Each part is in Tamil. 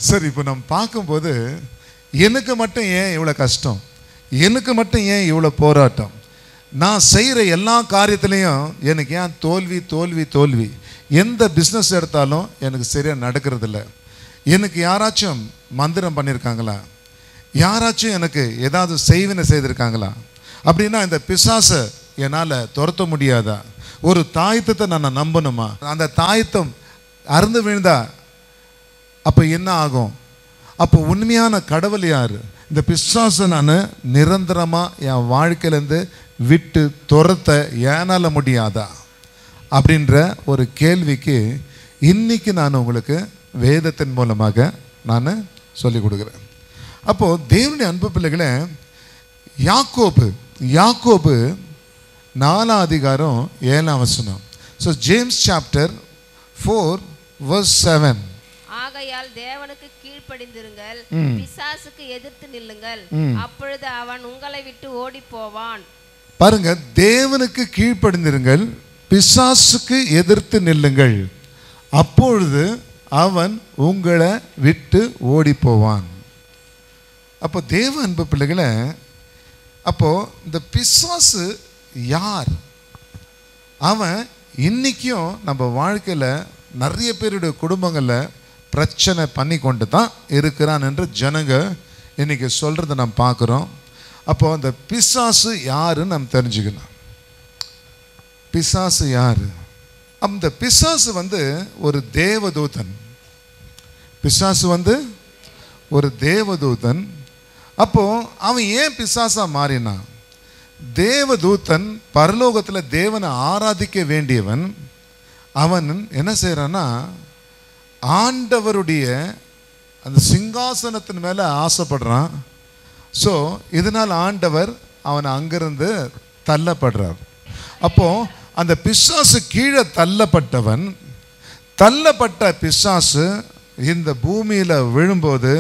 சரி, இப்போ நம்ம பார்க்கும்போது எனக்கு மட்டும் ஏன் இவ்வளோ கஷ்டம், எனக்கு மட்டும் ஏன் இவ்வளோ போராட்டம், நான் செய்கிற எல்லா காரியத்துலேயும் எனக்கு ஏன் தோல்வி தோல்வி தோல்வி, எந்த பிஸ்னஸ் எடுத்தாலும் எனக்கு சரியாக நடக்கிறதில்ல, எனக்கு யாராச்சும் மந்திரம் பண்ணியிருக்காங்களா, யாராச்சும் எனக்கு ஏதாவது செய்வினை செய்திருக்காங்களா, அப்படின்னா இந்த பிசாசை என்னால் துரத்த முடியாதா, ஒரு தாயத்தத்தை நான் நம்பணுமா, அந்த தாயத்தம் அறுந்து விழுந்தா அப்போ என்ன ஆகும், அப்போ உண்மையான கடவுள் யார், இந்த பிசாசை நான் நிரந்தரமாக என் வாழ்க்கையிலேருந்து விட்டு துரத்த ஏனால் முடியாதா அப்படின்ற ஒரு கேள்விக்கு இன்னைக்கு நான் உங்களுக்கு வேதத்தின் மூலமாக நான் சொல்லிக் கொடுக்குறேன். அப்போது தேவனுடைய அன்பு பிள்ளைகளே, யாக்கோபு 4 அதிகாரம் 7 வசனம். So James chapter 4 verse 7. ஆகையால் தேவனுக்கு கீழ்ப்படிந்திருங்கள், பிசாசுக்கு எதிர்த்து நில்லுங்கள், அப்பொழுது அவன் உங்களை விட்டு ஓடி போவான். பாருங்க, தேவனுக்கு கீழ்ப்படிந்திருங்கள், பிசாசுக்கு எதிர்த்து நில்லுங்கள், அப்பொழுது அவன் உங்களை விட்டு ஓடி போவான். அப்போ தேவ அன்பு பிள்ளைகளை, அப்போ இந்த பிசாசு யார், அவன் இன்னைக்கும் நம்ம வாழ்க்கையில் நிறைய பேருடைய குடும்பங்களில் பிரச்சனை பண்ணி கொண்டு தான் இருக்கிறான் என்று ஜனங்க இன்னைக்கு சொல்கிறத நம்ம பார்க்குறோம். அப்போ அந்த பிசாசு யாருன்னு நம்ம தெரிஞ்சுக்கணும். பிசாசு யாரு? அந்த பிசாசு ஒரு தேவதூதன். பிசாசு ஒரு தேவதூதன். அப்போ அவன் ஏன் பிசாசா மாறினான்? தேவதூதன் பரலோகத்தில் தேவனை ஆராதிக்க வேண்டியவன். அவன் என்ன செய்கிறான்னா, ஆண்டவருடைய அந்த சிங்காசனத்தின் மேலே ஆசைப்படுறான். ஸோ இதனால் ஆண்டவர் அவனை அங்கிருந்து தள்ளப்படுறார். அப்போது அந்த பிசாசு கீழே தள்ளப்பட்டவன், தள்ளப்பட்ட பிசாசு இந்த பூமியில் விழும்போது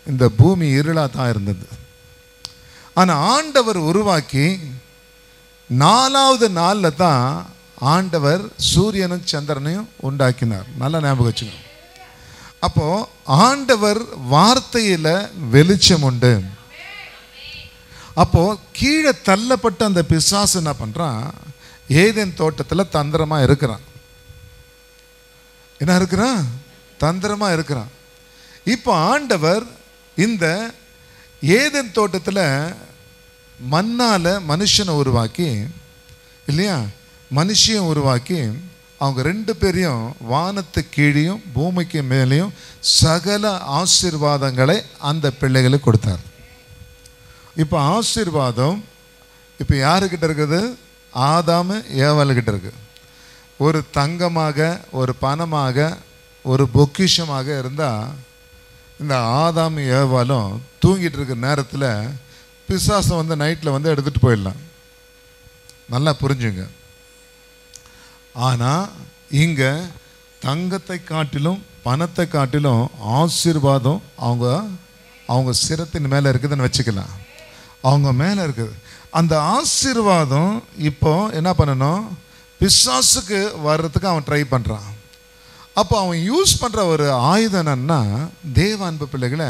இந்த பூமி இருளாக தான் இருந்தது. ஆனால் ஆண்டவர் உருவாக்கி 4வது நாளில் தான் ஆண்டவர் சூரியனும் சந்திரனையும் உண்டாக்கினார். நல்லா ஞாபகம் வச்சுக்கணும். அப்போது ஆண்டவர் வார்த்தையில் வெளிச்சம் உண்டு. அப்போது கீழே தள்ளப்பட்ட அந்த பிசாசு என்ன பண்ணுறான், ஏதேன் தோட்டத்தில் தந்திரமாக இருக்கிறான். என்ன இருக்கிறான்? தந்திரமாக இருக்கிறான். இப்போ ஆண்டவர் இந்த ஏதேன் தோட்டத்தில் மண்ணால் மனுஷனை உருவாக்கி, இல்லையா, மனுஷியும் உருவாக்கி அவங்க 2 பேரையும் வானத்து கீழையும் பூமிக்கு மேலேயும் சகல ஆசீர்வாதங்களை அந்த பிள்ளைகளுக்கு கொடுத்தார். இப்போ ஆசீர்வாதம் இப்போ யாருக்கிட்ட இருக்குது? ஆதாமு ஏவாளுக்கிட்ட இருக்கு. ஒரு தங்கமாக, ஒரு பணமாக, ஒரு பொக்கிஷமாக இருந்தால் இந்த ஆதாமு ஏவாலும் தூங்கிட்டு இருக்கிற நேரத்தில் பிசாசம் நைட்டில் எடுத்துகிட்டு போயிடலாம். நல்லா புரிஞ்சுங்க. ஆனால் இங்கே தங்கத்தை காட்டிலும் பணத்தை காட்டிலும் ஆசீர்வாதம் அவங்க சிரத்தின் மேலே இருக்குதுன்னு வச்சுக்கலாம். அவங்க மேலே இருக்குது. அந்த ஆசீர்வாதம் இப்போ என்ன பண்ணணும், பிசாசுக்கு வர்றதுக்கு அவன் ட்ரை பண்ணுறான். அப்போ அவன் யூஸ் பண்ணுற ஒரு ஆயுதம் என்னன்னா, தேவ அன்பு பிள்ளைகளை,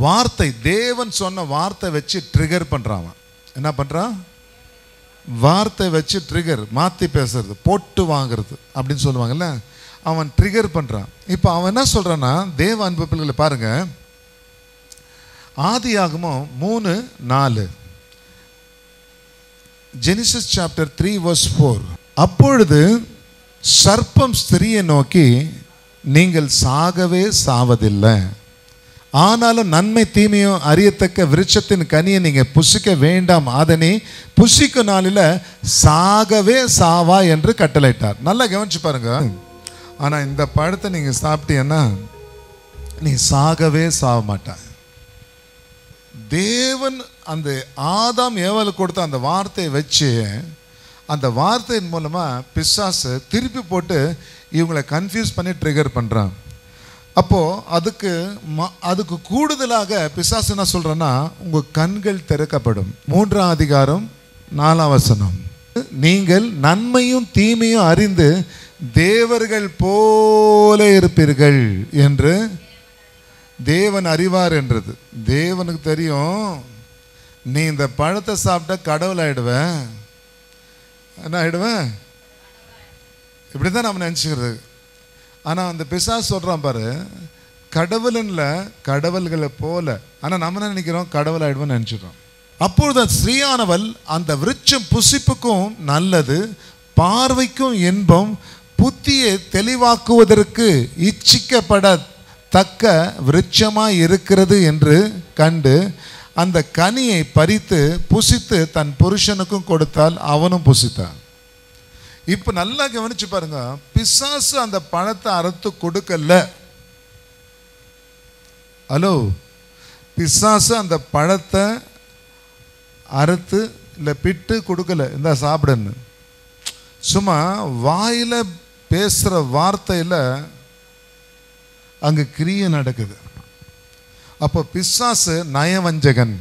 வார்த்தை, தேவன் சொன்ன வார்த்தை வச்சு ட்ரிகர் பண்ணுறான். அவன் என்ன பண்ணுறான்? வார்த்தை வச்சு ட்ரிகர், மாற்றி பேசுறது, போட்டு வாங்கிறது அப்படின்னு சொல்லுவாங்கல்ல, அவன் ட்ரிகர் பண்ணுறான். இப்போ அவன் என்ன சொல்கிறான்னா, தேவ அன்பு பிள்ளைகளை பாருங்க, ஆதியாகமம் 3:4, ஜெனிசிஸ் சாப்டர் 3 verse 4. அப்பொழுது சர்ப்பம் ஸ்திரியை நோக்கி, நீங்கள் சாகவே சாவதில்லை, ஆனாலும் நன்மை தீமையும் அறியத்தக்க விருட்சத்தின் கனியை நீங்கள் புசிக்க வேண்டாம், அதனை புசிக்கும் நாளில் சாகவே சாவா என்று கட்டளையிட்டார். நல்லா கவனிச்சு பாருங்க. ஆனால் இந்த பழத்தை நீங்கள் சாப்பிட்டீங்கன்னா நீ சாகவே சாக மாட்டாய். தேவன் அந்த ஆதாம் ஏவாளுக்கு கொடுத்த அந்த வார்த்தையை வச்சு, அந்த வார்த்தையின் மூலமாக பிசாசு திருப்பி போட்டு இவங்களை கன்ஃபியூஸ் பண்ணி ட்ரிகர் பண்ணுறான். அப்போது அதுக்கு கூடுதலாக பிசாசு என்ன சொல்கிறேன்னா, உங்கள் கண்கள் திறக்கப்படும். 3 அதிகாரம் 4 வசனம். நீங்கள் நன்மையும் தீமையும் அறிந்து தேவர்கள் போல இருப்பீர்கள் என்று தேவன் அறிவார் என்றது. தேவனுக்கு தெரியும், நீ இந்த பழத்தை சாப்பிட்டா கடவுள் ஆயிடுவேன். என்ன ஆயிடுவேன்? இப்படி தான் நம்ம நினச்சிக்கிறது. ஆனால் அந்த பிசாசு சொல்கிறான் பாரு, கடவுள்ல கடவுள்களை போல. ஆனால் நம்ம என்ன நினைக்கிறோம்? கடவுள் ஆயிடுவேன்னு நினச்சிக்கிறோம். அப்பொழுது ஸ்ரீயானவள் அந்த விருட்சம் புசிப்புக்கும் நல்லது, பார்வைக்கும் இன்பம், புத்தியை தெளிவாக்குவதற்கு இச்சிக்கப்படத்தக்க விருட்சமாய் இருக்கிறது என்று கண்டு அந்த கனியை பறித்து புசித்து தன் புருஷனுக்கும் கொடுத்தால் அவனும் புசித்தான். இப்போ நல்லா கவனிச்சு பாருங்க, பிசாசு அந்த பழத்தை அறுத்து கொடுக்கல. ஹலோ, பிசாசு அந்த பழத்தை அறுத்து இல்லை பிட்டு கொடுக்கல, இந்த சாப்பிடுன்னு. சும்மா வாயில பேசுற வார்த்தையில் அங்கே கிரியை நடக்குது. அப்போ பிசாசு நயவஞ்சகன்.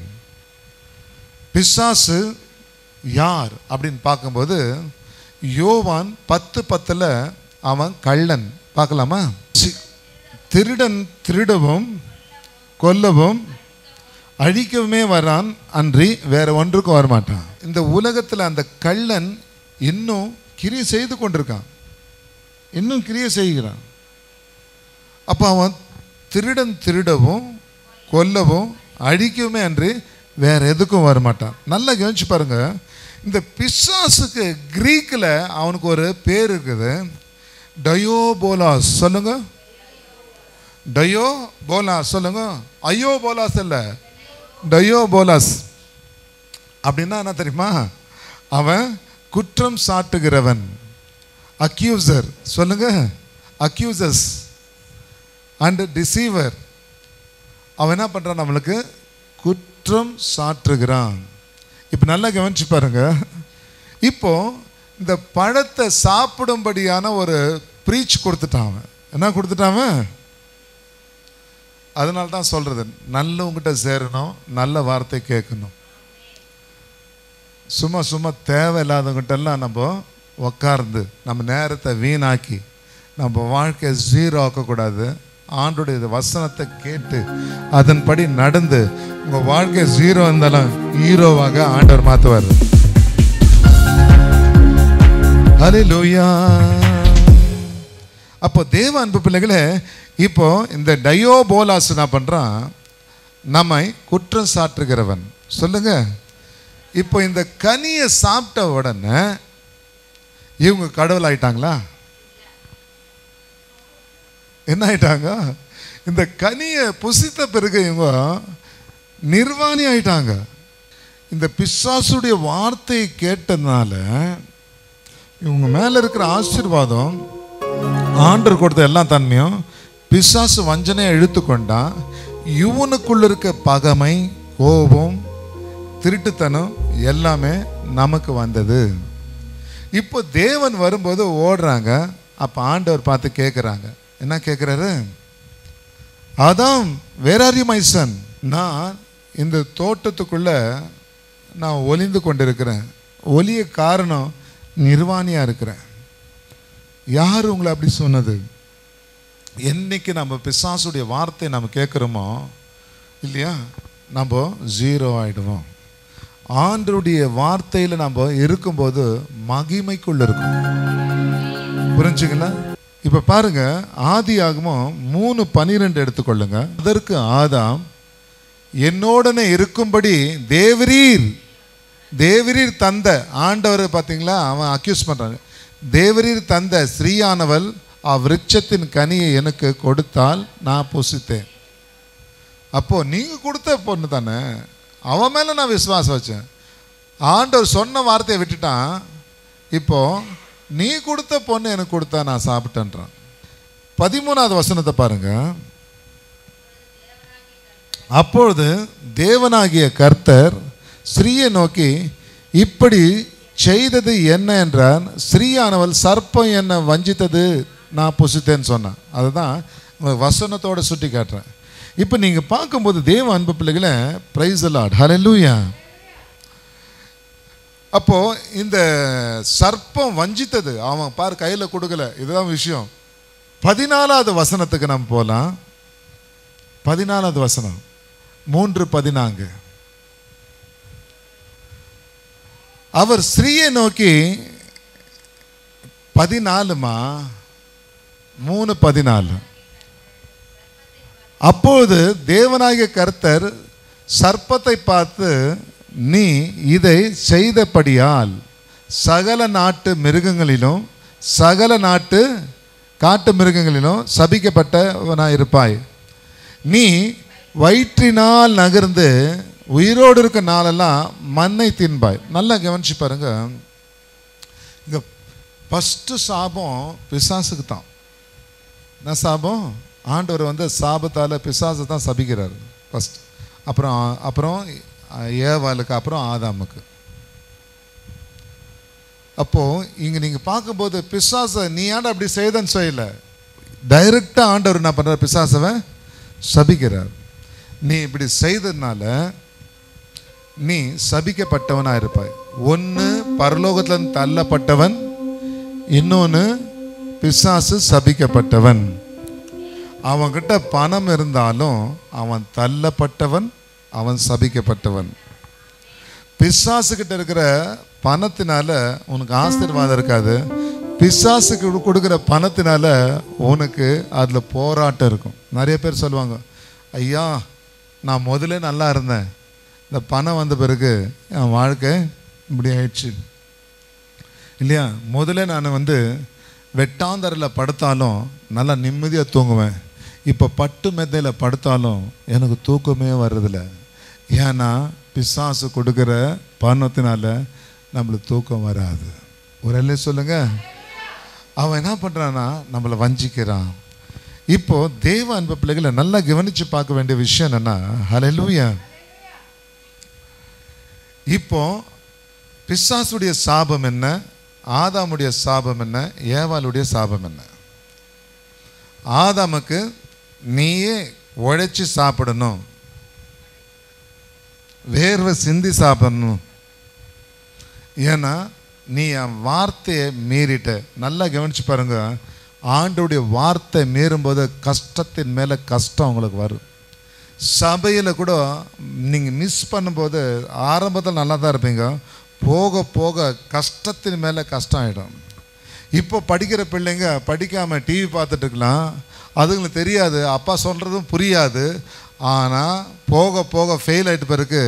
பிசாசு யார் அப்படின்னு பார்க்கும்போது யோவான் 10:10 அவன் கள்ளன். பார்க்கலாமா? திருடன் திருடவும் கொல்லவும் அழிக்கவுமே வரான், அன்றி வேற ஒன்றுக்கும் வரமாட்டான். இந்த உலகத்தில் அந்த கள்ளன் இன்னும் கிரியை செய்து கொண்டிருக்கான், இன்னும் கிரியை செய்கிறான். அப்போ அவன் திருடன் திருடவும் கொல்லவும் அழிக்கவுமே அன்றி வேற எதுக்கும் வரமாட்டான். நல்லா கவனிச்சு பாருங்க, இந்த பிசாசுக்கு கிரீக்கில் அவனுக்கு ஒரு பேர் இருக்குது, டயோபோலாஸ். சொல்லுங்க, டயோபோலாஸ். சொல்லுங்க, அயோபோலாஸ் இல்லை, டயோபோலாஸ். அப்படின்னா என்ன தெரியுமா? அவன் குற்றம் சாட்டுகிறவன், அக்யூசர். சொல்லுங்க, அக்யூசஸ் அண்ட் டிசீவர். அவன் என்ன பண்ணுறான்? நம்மளுக்கு குற்றம் சாட்டுகிறான். இப்போ நல்லா கவனிச்சு பாருங்க, இப்போ இந்த பழத்தை சாப்பிடும்படியான ஒரு ப்ரீச் கொடுத்துட்டான். என்ன கொடுத்துட்டான்? அதனால தான் சொல்றது, நல்லவங்கிட்ட சேரணும், நல்ல வார்த்தை கேட்கணும். சும்மா சும்மா தேவையில்லாதவங்கிட்டெல்லாம் நம்ம உக்கார்ந்து நம்ம நேரத்தை வீணாக்கி நம்ம வாழ்க்கையை ஜீரோ ஆக்கக்கூடாது. ஆண்டோடைய வசனத்தை கேட்டு அதன்படி நடந்து உங்க வாழ்க்கை ஜீரோ இருந்தாலும் ஹீரோவாக ஆண்டவர் மாற்றுவார். ஹல்லேலூயா. அப்போ தேவ அன்பு பிள்ளைகளே, இப்போ இந்த டயோபோலாஸ் என்ன பண்றான்? நம்மை குற்றம் சாட்டுகிறவன். சொல்லுங்க, இப்போ இந்த கனியை சாப்பிட்ட உடனே இவங்க கடவுள் ஆயிட்டாங்களா? என்ன ஆயிட்டாங்க? இந்த கனியை புசித்த பிறகு இவங்க நிர்வாணி ஆயிட்டாங்க. இந்த பிசாசுடைய வார்த்தையை கேட்டதுனால இவங்க மேல இருக்கிற ஆசீர்வாதம், ஆண்டவர் கொடுத்த எல்லா தன்மையும் பிசாசு வஞ்சனையை இழுத்து கொண்டான். இவனுக்குள்ள இருக்க பகமை, கோபம், திருட்டுத்தனம் எல்லாமே நமக்கு வந்தது. இப்போ தேவன் வரும்போது ஓடுறாங்க. அப்போ ஆண்டவர் பார்த்து கேட்குறாங்க. என்ன கேட்குறாரு? Adam, where are you my son? நான் இந்த தோட்டத்துக்குள்ள நான் ஒளிந்து கொண்டிருக்கிறேன். ஒளிய காரணம் நிர்வாணியாக இருக்கிறேன். யார் உங்களை அப்படி சொன்னது? என்னைக்கு நம்ம பிசாசுடைய வார்த்தை நம்ம கேட்குறோமோ இல்லையா, நம்ம ஜீரோ ஆகிடுவோம். ஆண்டருடைய வார்த்தையில் நம்ம இருக்கும்போது மகிமைக்குள்ள இருக்கும். புரிஞ்சுங்களா? இப்போ பாருங்க, ஆதியாகமம் 3:12 எடுத்துக்கொள்ளுங்க. அதற்கு ஆதாம், என்னோடனே இருக்கும்படி தேவரீர் தந்த ஆண்டவர். பார்த்தீங்களா, அவன் அக்யூஸ் பண்ணுறாங்க. தேவரீர் தந்த ஸ்ரீயானவள் விருட்சத்தின் கனியை எனக்கு கொடுத்தால் நான் புசித்தேன். அப்போ நீங்க கொடுத்த பொண்ணு தானே, அவன் மேல நான் விசுவாசம் வச்சேன். ஆண்டவர் சொன்ன வார்த்தையை விட்டுட்டான். இப்போ நீ கொடுத்த பொண்ணு எனக்கு கொடுத்தா நான் சாப்பிட்டேன்றான். 13வது வசனத்தை பாருங்க. அப்பொழுது தேவனாகிய கர்த்தர் ஸ்ரீயை நோக்கி, இப்படி செய்தது என்ன என்றான். ஸ்ரீயானவள் சர்ப்பம் என்ன வஞ்சித்தது, நான் புசித்தேன்னு சொன்னான். அதுதான் வசனத்தோட சுட்டி காட்டுறேன். இப்போ நீங்க பார்க்கும்போது தேவ அன்பு பிள்ளைகளை, பிரைஸ் தி லார்ட், ஹல்லேலூயா. அப்போ இந்த சர்ப்பம் வஞ்சித்தது, அவன் பார் கையில் கொடுக்கல. இதுதான் விஷயம். 14வது வசனத்துக்கு நம்ம போகலாம். 14வது வசனம் 3:14. அவர் ஸ்திரீயை நோக்கி 3:14 அப்பொழுது தேவனாகிய கர்த்தர் சர்ப்பத்தை பார்த்து, நீ இதை செய்தபடியால் சகல நாட்டு மிருகங்களிலும் சகல நாட்டு காட்டு மிருகங்களிலும் சபிக்கப்பட்டவனாயிருப்பாய். நீ வயிற்றினால் நகர்ந்து உயிரோடு இருக்க நாளெல்லாம் மண்ணை தின்பாய். நல்லா கவனிச்சு பாருங்க. இங்கே ஃபஸ்ட்டு சாபம் பிசாசுக்கு தான். என்ன சாபம்? ஆண்டவர் வந்து சாபத்தால் பிசாசு தான் சபிக்கிறார் ஃபஸ்ட். அப்புறம் ஏவாளுக்கு, அப்புறம் ஆதாமுக்கு. அப்போது இங்கே நீங்கள் பார்க்கும்போது பிசாசை நீ ஏன்டா அப்படி செய்தன்னு சொல்லல, டைரெக்டாக ஆண்டவர் என்ன பண்ணுறார்? பிசாசவை சபிக்கிறார். நீ இப்படி செய்ததுனால நீ சபிக்கப்பட்டவனாக இருப்பாய். ஒன்று பரலோகத்தில் தள்ளப்பட்டவன், இன்னொன்று பிசாசு சபிக்கப்பட்டவன். அவன்கிட்ட பணம் இருந்தாலும் அவன் தள்ளப்பட்டவன், அவன் சபிக்கப்பட்டவன். பிசாசுக்கிட்ட இருக்கிற பணத்தினால உனக்கு ஆசீர்வாதம் இருக்காது. பிசாசுக்கு கொடுக்குற பணத்தினால உனக்கு அதில் போராட்டம் இருக்கும். நிறைய பேர் சொல்லுவாங்க, ஐயா நான் முதல்ல நல்லா இருந்தேன், இந்த பணம் வந்த பிறகு என் வாழ்க்கை இப்படி ஆயிடுச்சு இல்லையா. முதல்ல நான் வந்து வெட்டாந்தரில் படுத்தாலும் நல்லா நிம்மதியாக தூங்குவேன். இப்போ பட்டு மெத்தையில் படுத்தாலும் எனக்கு தூக்கமே வர்றதில்ல. ஏன்னா பிசாசு கொடுக்குற பணத்தினால நம்மளுக்கு தூக்கம் வராது. ஒரு எல்லை சொல்லுங்க. அவன் என்ன பண்ணுறான்னா நம்மளை வஞ்சிக்கிறான். இப்போ தேவ அன்பு பிள்ளைகளை நல்லா கவனித்து பார்க்க வேண்டிய விஷயம் என்னன்னா, ஹல்லேலூயா, இப்போ பிசாசுடைய சாபம் என்ன, ஆதாமுடைய சாபம் என்ன, ஏவாளுடைய சாபம் என்ன? ஆதாமுக்கு நீயே உழைச்சி சாப்பிடணும், வேர்வை சிந்தி சாப்பிடணும். ஏன்னா நீ என் வார்த்தையை மீறிட்ட. நல்லா கவனிச்சு பாருங்க. ஆண்டோடைய வார்த்தை மீறும்போது கஷ்டத்தின் மேலே கஷ்டம் உங்களுக்கு வரும். சபையில் கூட நீங்கள் மிஸ் பண்ணும்போது ஆரம்பத்தில் நல்லா தான் இருப்பீங்க, போக போக கஷ்டத்தின் மேலே கஷ்டம் ஆகிடும். இப்போ படிக்கிற பிள்ளைங்க படிக்காமல் டிவி பார்த்துட்டு இருக்கலாம், அதுங்களுக்கு தெரியாது, அப்பா சொல்கிறதும் புரியாது. ஆனால் போக போக ஃபெயில் ஆகிட்டு பிறகு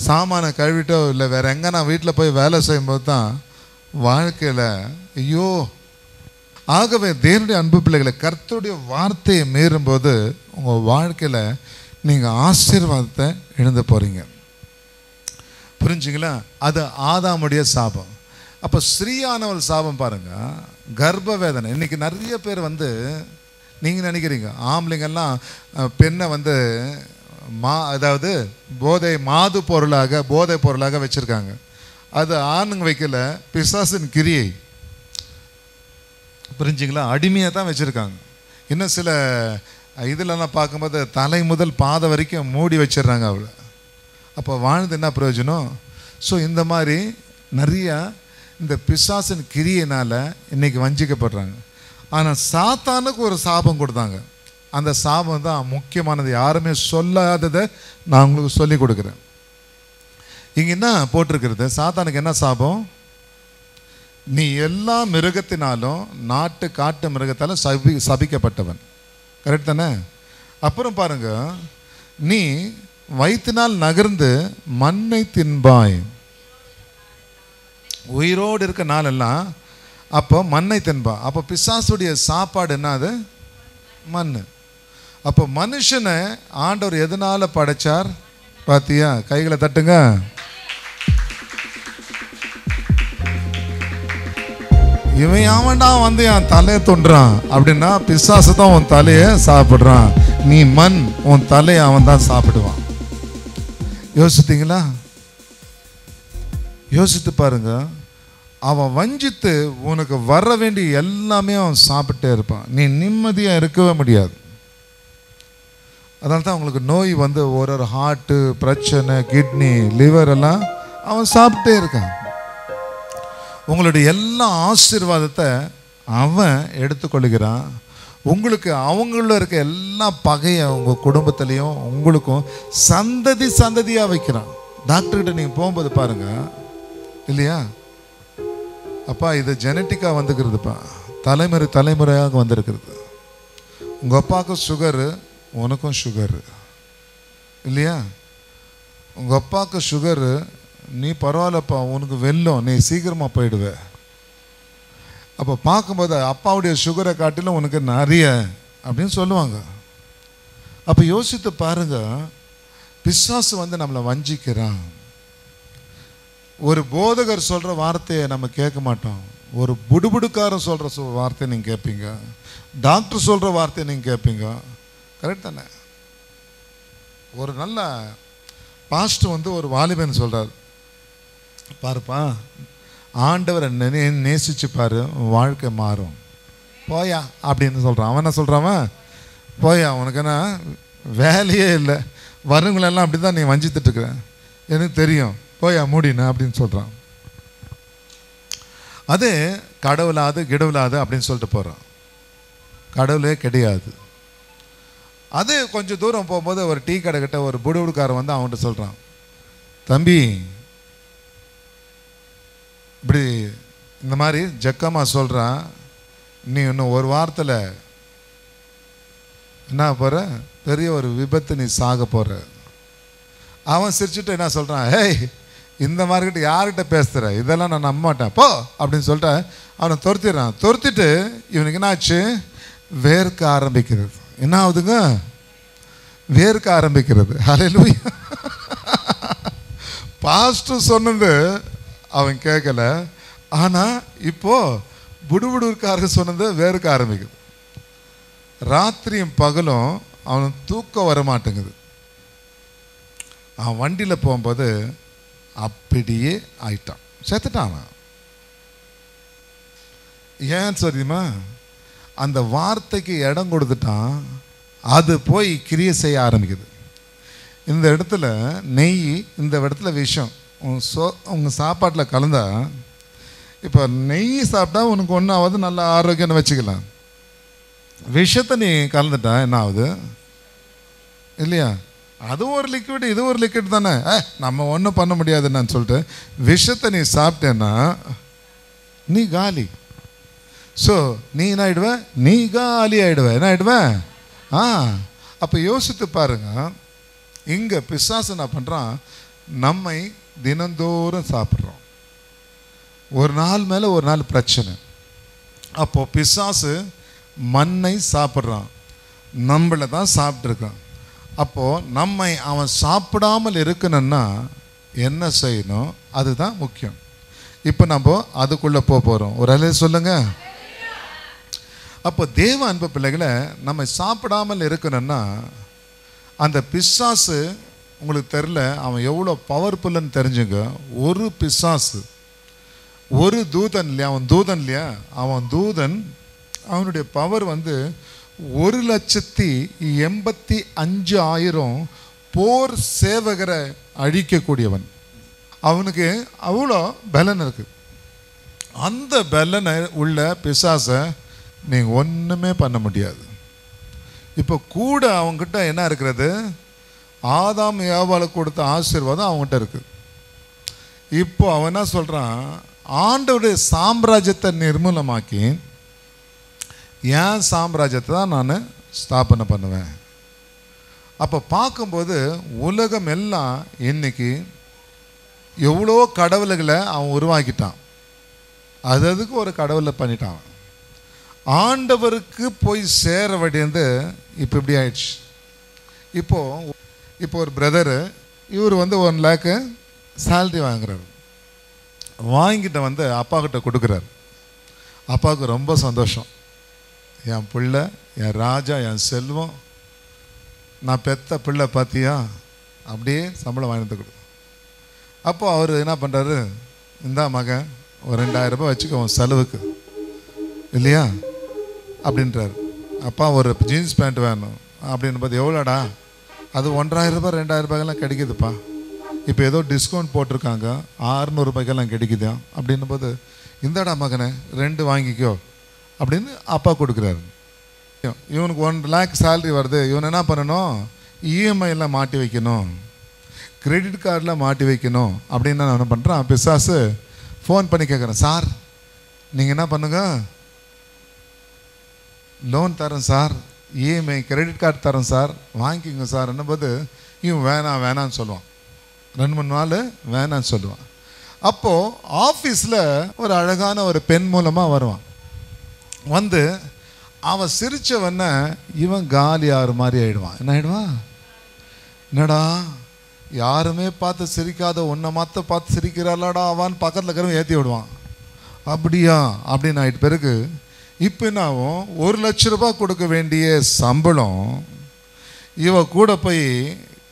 சாமானை கழுவிட்டோ இல்லை வேறு எங்கே நான் வீட்டில் போய் வேலை செய்யும்போது தான் வாழ்க்கையில் ஐயோ. ஆகவே தேவனுடைய அன்பு பிள்ளைகளை, கர்த்தருடைய வார்த்தையை மீறும்போது உங்கள் வாழ்க்கையில் நீங்கள் ஆசீர்வாதத்தை இழந்து போகிறீங்க. புரிஞ்சுங்களா? அது ஆதாமுடைய சாபம். அப்போ ஸ்ரீயானவள் சாபம் பாருங்கள், கர்ப்ப வேதனை. இன்றைக்கி நிறைய பேர் வந்து நீங்கள் நினைக்கிறீங்க ஆம்பளைங்கெல்லாம் பெண்ணை வந்து அதாவது போதை பொருளாக வச்சுருக்காங்க. அது ஆணுங்க வைக்கல, பிசாசின் கிரியை. புரிஞ்சுங்களா? அடிமையாக தான் வச்சுருக்காங்க. இன்னும் சில இதிலெல்லாம் பார்க்கும்போது தலை முதல் பாதை வரைக்கும் மூடி வச்சிடுறாங்க அவளை. அப்போ வாழ்ந்து என்ன பிரயோஜனம்? ஸோ இந்த மாதிரி நிறையா இந்த பிசாசின் கிரியினால் இன்றைக்கி வஞ்சிக்கப்படுறாங்க. ஆனால் சாத்தானுக்கு ஒரு சாபம் கொடுத்தாங்க. அந்த சாபம் தான் முக்கியமானது. யாருமே சொல்லாததை நான் உங்களுக்கு சொல்லி கொடுக்குறேன். இங்கே என்ன போட்டிருக்கிறது? சாத்தானுக்கு என்ன சாபம்? நீ எல்லா மிருகத்தினாலும் நாட்டு காட்டு மிருகத்தால் சபிக்கப்பட்டவன். கரெக்ட் தானே? அப்புறம் பாருங்க, நீ வயிற்றினால் நகர்ந்து மண்ணை தின்பாய். உயிரோடு இருக்க நாளெல்லாம் அப்போ மண்ணை தின்பா. அப்போ பிசாசுடைய சாப்பாடு என்ன? அது மண். அப்போ மனுஷனை ஆண்டவர் எதனால படைச்சார் பார்த்தியா? கைகளை தட்டுங்க. இவன் ஆவண்டா வந்து என் தலையை தொண்டுறான் அப்படின்னா பிசாசு தான் உன் தலையை சாப்பிட்றான். நீ மண், உன் தலையை அவன் தான் சாப்பிடுவான். யோசித்தீங்களா? யோசித்து பாருங்க. அவன் வஞ்சித்து உனக்கு வர வேண்டிய எல்லாமே அவன் சாப்பிட்டே இருப்பான். நீ நிம்மதியாக இருக்கவே முடியாது. அதனால தான் உங்களுக்கு நோய் வந்து ஒரு ஹார்ட்டு பிரச்சனை, கிட்னி, லிவர் எல்லாம் அவன் சாப்பிட்டே இருக்கான். உங்களுடைய எல்லா ஆசீர்வாதத்தை அவன் எடுத்துக்கொள்கிறான். உங்களுக்கு அவங்கள இருக்க எல்லா பகையை உங்கள் குடும்பத்துலேயும் உங்களுக்கும் சந்ததி சந்ததியாக வைக்கிறான். டாக்டர்கிட்ட நீங்கள் போகும்போது பாருங்க இல்லையா, அப்பா இது ஜெனட்டிக்காக வந்துக்கிறதுப்பா, தலைமுறை தலைமுறையாக வந்திருக்கிறது. உங்கள் அப்பாவுக்கும் சுகரு, உனக்கும் சுகரு இல்லையா. உங்கள் அப்பாவுக்கு சுகரு, நீ பரவாயில்லப்பா உனக்கு வெல்லம், நீ சீக்கிரமாக போயிடுவ. அப்போ பார்க்கும்போது அப்பாவுடைய சுகரை காட்டிலும் உனக்கு நிறைய அப்படின்னு சொல்லுவாங்க. அப்போ யோசித்து பாருங்க, பிசாசு வந்து நம்மளை வஞ்சிக்கிறான். ஒரு போதகர் சொல்கிற வார்த்தையை நம்ம கேட்க மாட்டோம். ஒரு புடுபுடுக்காரன் சொல்கிற வார்த்தையை நீங்கள் கேட்பீங்க, டாக்டர் சொல்கிற வார்த்தையை நீங்கள் கேட்பீங்க. கரெக்ட் தானே? ஒரு நல்ல பாஸ்டர் வந்து ஒரு வாலிபன் சொல்கிறார், பாருப்பா ஆண்டவரை நேசிச்சு பாரு, வாழ்க்கை மாறும், போயா அப்படின்னு சொல்கிறான். அவன் என்ன சொல்கிறான், போயா உனக்கு என்ன வேலையே இல்லை, வருங்களெல்லாம் அப்படி தான் நீ வஞ்சித்துட்ருக்குற, எனக்கு தெரியும், போயா மூடின அப்படின்னு சொல்கிறான். அது கடவுளாது கிடவுளாது அப்படின்னு சொல்லிட்டு போகிறான். கடவுளே கிடையாது. அது கொஞ்சம் தூரம் போகும்போது ஒரு டீ கடை கிட்ட ஒரு புடுபுடுக்காரன் வந்து அவன்கிட்ட சொல்கிறான், தம்பி இப்படி இந்த மாதிரி ஜக்கமாக சொல்கிறான், நீ இன்னும் ஒரு வாரத்தில் என்ன போகிற, பெரிய ஒரு விபத்து, நீ சாக போகிற. அவன் சிரிச்சுட்டு என்ன சொல்கிறான், ஹேய் இந்த மாதிரிக்கிட்ட யார்கிட்ட பேசுகிற, இதெல்லாம் நான் நம்ப மாட்டேன் போ அப்படின்னு சொல்லிட்டு அவனை துரத்திடுறான். துரத்திட்டு இவனுக்கு என்ன ஆச்சு, வேர்க்க ஆரம்பிக்கிறது. என்ன ஆகுதுங்க, வேர்க்க ஆரம்பிக்கிறது. ஹல்லேலூயா. பாஸ்டர் சொன்னது அவன் கேட்கல, ஆனால் இப்போ புடுபுடுக்காரங்க சொன்னது வேர்க்க ஆரம்பிக்குது. ராத்திரியும் பகலும் அவன் தூக்கம் வர மாட்டேங்குது. அவன் வண்டியில் போகும்போது அப்படியே ஆயிட்டான், செத்துட்டான் அவன். ஏன் தெரியுமா, அந்த வார்த்தைக்கு இடம் கொடுத்துட்டான், அது போய் கிரியை செய்ய ஆரம்பிக்குது. இந்த இடத்துல நெய், இந்த இடத்துல விஷம் உங்கள் சாப்பாட்டில் கலந்தா, இப்போ நெய் சாப்பிட்டா உனக்கு ஒன்றும் ஆகுது, நல்லா ஆரோக்கியம்னு வச்சுக்கலாம். விஷத்தை நீ கலந்துட்டா என்ன ஆகுது இல்லையா, அது ஒரு லிக்விட் இது ஒரு லிக்விட் தானே, நம்ம ஒன்றும் பண்ண முடியாதுன்னு சொல்லிட்டு விஷத்தை நீ சாப்பிட்டேன்னா நீ காலி. ஸோ நீ என்ன ஆகிடுவ, நீ காலி ஆகிடுவ. என்ன ஆகிடுவேன்? அப்போ யோசித்து பாருங்க, இங்கே பிசாசு என்ன பண்ணுறான், நம்மை தினந்தோறும் சாப்பிட்றோம். ஒரு நாள் மேலே ஒரு நாள் பிரச்சனை. அப்போது பிசாசு மண்ணை சாப்பிட்றான், நம்மளை தான் சாப்பிட்ருக்கான். அப்போது நம்மை அவன் சாப்பிடாமல் இருக்கணும்னா என்ன செய்யணும், அதுதான் முக்கியம். இப்போ நம்ம அதுக்குள்ளே போகிறோம். ஒரு அலையை சொல்லுங்கள். அப்போ தேவ அன்பு பிள்ளைகளை, நம்ம சாப்பிடாமல் இருக்கணும்னா அந்த பிசாசு உங்களுக்கு தெரில அவன் எவ்வளோ பவர்ஃபுல்லுன்னு தெரிஞ்சுங்க. ஒரு பிசாசு, ஒரு தூதன் இல்லையா, அவன் தூதன் இல்லையா, அவன் தூதன், அவனுடைய பவர் வந்து 1,85,000 போர் சேவகரை அழிக்கக்கூடியவன். அவனுக்கு அவ்வளோ பலன் இருக்குது. அந்த பலனை உள்ள பிசாசை நீங்கள் ஒன்றுமே பண்ண முடியாது. இப்போ கூட அவங்ககிட்ட என்ன இருக்கிறது, ஆதாம் ஏவாளுக்கு கொடுத்த ஆசீர்வாதம் அவங்ககிட்ட இருக்குது. இப்போ அவன் என்ன சொல்கிறான், ஆண்டவருடைய சாம்ராஜ்யத்தை நிர்மூலமாக்கி என் சாம்ராஜ்யத்தை தான் நான் ஸ்தாபனை பண்ணுவேன். அப்போ பார்க்கும்போது உலகம் எல்லாம் இன்னைக்கு எவ்வளோ கடவுள்களை அவன் உருவாக்கிட்டான், அதுக்கு ஒரு கடவுளை பண்ணிட்டான். ஆண்டவருக்கு போய் சேர வேண்டியது இப்போ இப்படி ஆயிடுச்சு. இப்போ ஒரு பிரதரு, இவர் வந்து 1 lakh சேல்ரி வாங்குறாரு. வாங்கிட்ட வந்து அப்பா கிட்ட கொடுக்குறாரு. அப்பாவுக்கு ரொம்ப சந்தோஷம், என் பிள்ளை, என் ராஜா, என் செல்வம், நான் பெத்த பிள்ளை பார்த்தியா, அப்படியே சம்பளம் வாங்கிட்டு கொடு. அப்போ அவர் என்ன பண்ணுறாரு, இந்தா மகன் ஒரு 2000 ரூபாய் வச்சுக்கோ செலவுக்கு இல்லையா அப்படின்றாரு. அப்பா ஒரு ஜீன்ஸ் பேண்ட் வேணும் அப்படின்னு பார்த்து, எவ்வளோடா, அது 1,000 ரூபாய் 2,000 ரூபாய்க்கெல்லாம் கிடைக்குதுப்பா, இப்போ ஏதோ டிஸ்கவுண்ட் போட்டிருக்காங்க 600 ரூபாய்க்கெல்லாம் கிடைக்குதா அப்படின்னும் போது, இந்தாடா மகனை 2 வாங்கிக்கோ அப்படின்னு அப்பா கொடுக்குறாரு. இவனுக்கு 1 lakh சேலரி வருது. இவன் என்ன பண்ணணும்? இஎம்ஐலாம் மாட்டி வைக்கணும், கிரெடிட் கார்டில் மாட்டி வைக்கணும் அப்படின்னு நான் என்ன பண்ணுறான்? பிசாசு ஃபோன் பண்ணி கேட்குறேன், சார் நீங்கள் என்ன பண்ணுங்க, லோன் தரேன் சார், இஎம்ஐ கிரெடிட் கார்டு தரேன் சார், வாங்கிக்கோங்க சார் என்னும்போது இவன் வேணான்னு சொல்லுவான். 2-3 நாள் வேணான்னு சொல்லுவான். அப்போது ஆஃபீஸில் ஒரு அழகான ஒரு பெண் மூலமாக வருவான். வந்து அவன் சிரித்தவன இவன் காலி ஆகிற மாதிரி ஆகிடுவான். என்ன ஆகிடுவான்? என்னடா யாருமே பார்த்து சிரிக்காத உன்னை மாற்ற பார்த்து சிரிக்கிறாளாடா அவான்னு பக்கத்தில் இருக்கிறவன் ஏற்றி விடுவான். அப்படியா அப்படின்னு ஆகிட்டு பிறகு இப்போ என்ன ஆகும்? 1 லட்ச ரூபாய் கொடுக்க வேண்டிய சம்பளம் இவ கூட போய்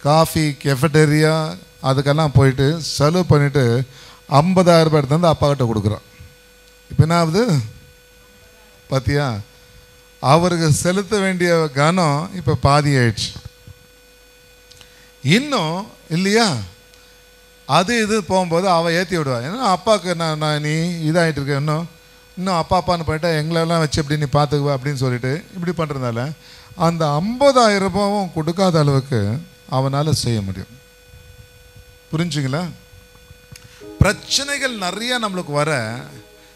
காஃபி கெஃபடேரியா அதுக்கெல்லாம் போயிட்டு செலவு பண்ணிவிட்டு 50,000 ரூபாய் எடுத்து வந்து அப்பா கிட்ட கொடுக்குறான். இப்போ என்ன ஆகுது பார்த்தியா? அவருக்கு செலுத்த வேண்டிய கனம் இப்போ பாதி ஆயிடுச்சு. இன்னும் இல்லையா அது இது போகும்போது அவள் ஏற்றி விடுவாள். ஏன்னா அப்பாவுக்கு நான் நீ இதாகிட்டு இருக்க, இன்னும் அப்பான்னு போயிட்டா எங்களெல்லாம் வச்சு எப்படி நீ பார்த்துக்குவா அப்படின்னு சொல்லிட்டு இப்படி பண்ணுறதுனால அந்த 50,000 ரூபாயும் கொடுக்காத அளவுக்கு அவனால் செய்ய முடியும். புரிஞ்சுங்களா? பிரச்சனைகள் நிறைய நம்மளுக்கு வர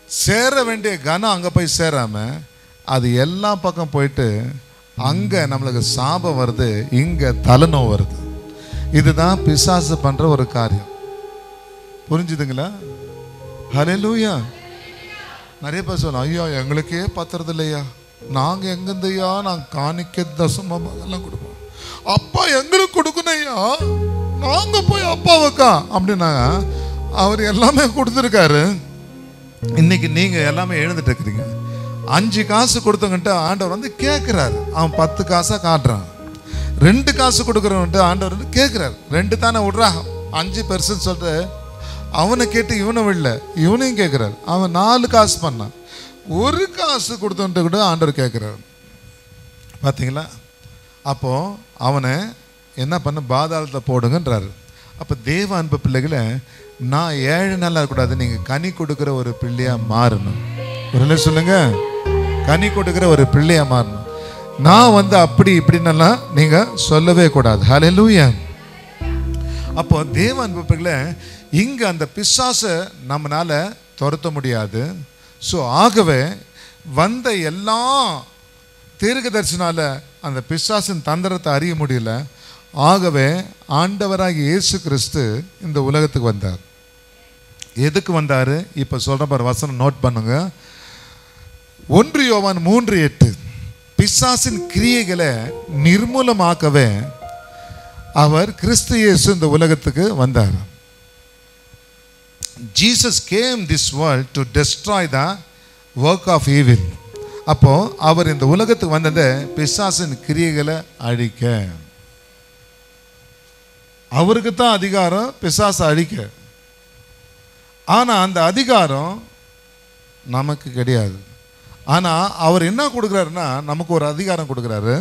சேர வேண்டிய கனம் அங்கே போய் சேராமல் அது எல்லா பக்கம் போயிட்டு அங்கே நம்மளுக்கு சாபம் வருது, இங்கே தலைநோவு வருது. இதுதான் பிசாசு பண்ணுற ஒரு காரியம். புரிஞ்சுதுங்களா? ஹல்லேலூயா. நிறைய பேர் சொல்லலாம், ஐயா எங்களுக்கே பத்துறது இல்லையா, நாங்கள் எங்கேருந்தையா நாங்கள் காணிக்க தசமமாக எல்லாம் கொடுப்போம், அப்பா எங்களுக்கு கொடுக்கணும் ஐயா, நாங்கள் போய் அப்பாவுக்கா அப்படின்னா அவர் எல்லாமே கொடுத்துருக்காரு. இன்னைக்கு நீங்கள் எல்லாமே எழுந்துட்டு இருக்கிறீங்க. 5 காசு கொடுத்தவங்கிட்ட ஆண்டவர் வந்து கேட்குறாரு, அவன் 10 காசாக காட்டுறான். 2 காசு கொடுக்குறவன்ட்டு ஆண்டவர் வந்து கேட்குறாரு, 2 தானே விட்றா, 5 பெருசுன்னு சொல்லிட்டு அவனை கேட்டு இவனை விடல, இவனையும் கேட்குறாரு. அவன் 4 காசு பண்ணான். 1 காசு கொடுத்தவன்ட்டு கூட ஆண்டவர் கேட்குறாரு. பார்த்தீங்களா? அப்போது அவனை என்ன பண்ண, பாதாளத்தில் போடுங்கன்றாரு. அப்போ தேவ அன்பு பிள்ளைகளை, நான் 7 நாளாக இருக்கக்கூடாது, நீங்கள் கனி கொடுக்குற ஒரு பிள்ளையாக மாறணும். ஒரு சொல்லுங்க, கனி கொடுக்குற ஒரு பிள்ளையாக மாறணும். நான் வந்து அப்படி இப்படின்னெல்லாம் நீங்கள் சொல்லவே கூடாது. ஹல்லேலூயா. அப்போ தேவ அன்பு பிள்ளைகளை, இங்கே அந்த பிசாசை நம்மளால் துரத்த முடியாது. ஸோ ஆகவே வந்த எல்லா தீர்க்கதரிசனால அந்த பிசாசின் தந்திரத்தை அறிய முடியல. ஆகவே ஆண்டவராகிய இயேசு கிறிஸ்து இந்த உலகத்துக்கு வந்தார். எதுக்கு வந்தார்? இப்போ சொல்கிற பாரு வசனம் நோட் பண்ணுங்க. 1 யோவான் 3:8, பிசாசின் கிரியைகளை நிர்மூலமாக்கவே அவர் கிறிஸ்து இயேசு இந்த உலகத்துக்கு வந்தார். Jesus came this world to destroy the work of evil. அப்போ அவர் இந்த உலகத்துக்கு வந்ததை பிசாசின் கிரியைகளை அழிக்க. அவருக்கு தான் அதிகாரம் பிசாசை அழிக்க. ஆனால் அந்த அதிகாரம் நமக்கு கிடையாது. ஆனால் அவர் என்ன கொடுக்குறாருன்னா, நமக்கு ஒரு அதிகாரம் கொடுக்குறாரு,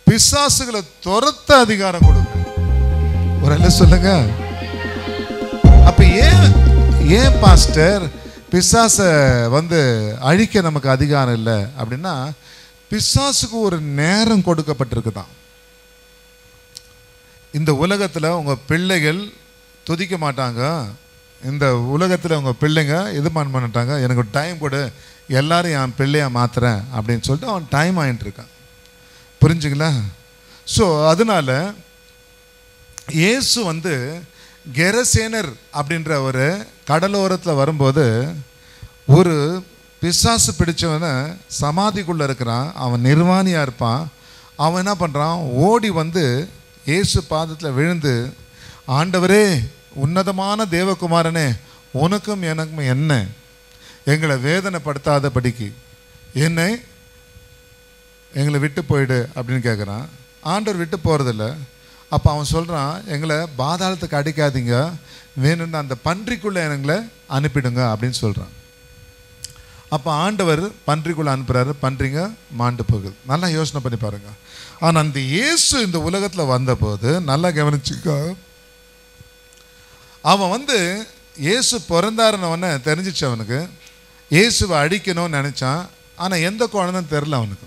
பிசாசுகளை துரத்த அதிகாரம் கொடுக்குறாரு. ஒரு என்ன சொல்லுங்க. அப்போ ஏன் பாஸ்டர் பிசாசை வந்து அழிக்க நமக்கு அதிகாரம் இல்லை அப்படின்னா, பிசாசுக்கு ஒரு நேரம் கொடுக்கப்பட்டிருக்குதான். இந்த உலகத்தில் உங்கள் பிள்ளைகள் துதிக்க மாட்டாங்க, இந்த உலகத்தில் உங்கள் பிள்ளைங்க இது பண்ண மாட்டாங்க, எனக்கு டைம் கொடு, எல்லாரும் என் பிள்ளையாக மாற்றுறேன் அப்படின்னு சொல்லிட்டு அவன் டைம் ஆகிட்டு இருக்கான். புரிஞ்சுங்களா? ஸோ அதனால் இயேசு வந்து கெரசேனர் அப்படின்ற ஒரு கடலோரத்தில் வரும்போது ஒரு பிசாசு பிடிச்சவனை சமாதிக்குள்ளே இருக்கிறான், அவன் நிர்வாணியாக இருப்பான். அவன் என்ன பண்ணுறான், ஓடி வந்து இயேசு பாதத்தில் விழுந்து, ஆண்டவரே உன்னதமான தேவகுமாரனே, உனக்கும் எனக்கும் என்ன, எங்களை வேதனைப்படுத்தாத படிக்கு எங்களை விட்டு போயிடு அப்படின்னு கேட்குறான். ஆண்டவர் விட்டு போகிறதில்ல. அப்போ அவன் சொல்கிறான், எங்களை பாதாளத்துக்கு அடிக்காதீங்க, வேணும்னு அந்த பன்றிக்குள்ளே எங்களை அனுப்பிடுங்க அப்படின்னு சொல்கிறான். அப்போ ஆண்டவர் பன்றிக்குள்ளே அனுப்புகிறாரு, பன்றிங்க மாண்டு போகுது. நல்லா யோசனை பண்ணி பாருங்க. ஆனால் அந்த இயேசு இந்த உலகத்தில் வந்தபோது நல்லா கவனிச்சுக்க, அவன் வந்து இயேசு பிறந்தாருன்னவொன்னே தெரிஞ்சிச்சு அவனுக்கு. இயேசுவை அழிக்கணும்னு நினச்சான். ஆனால் எந்த குழந்தைன்னு தெரில அவனுக்கு,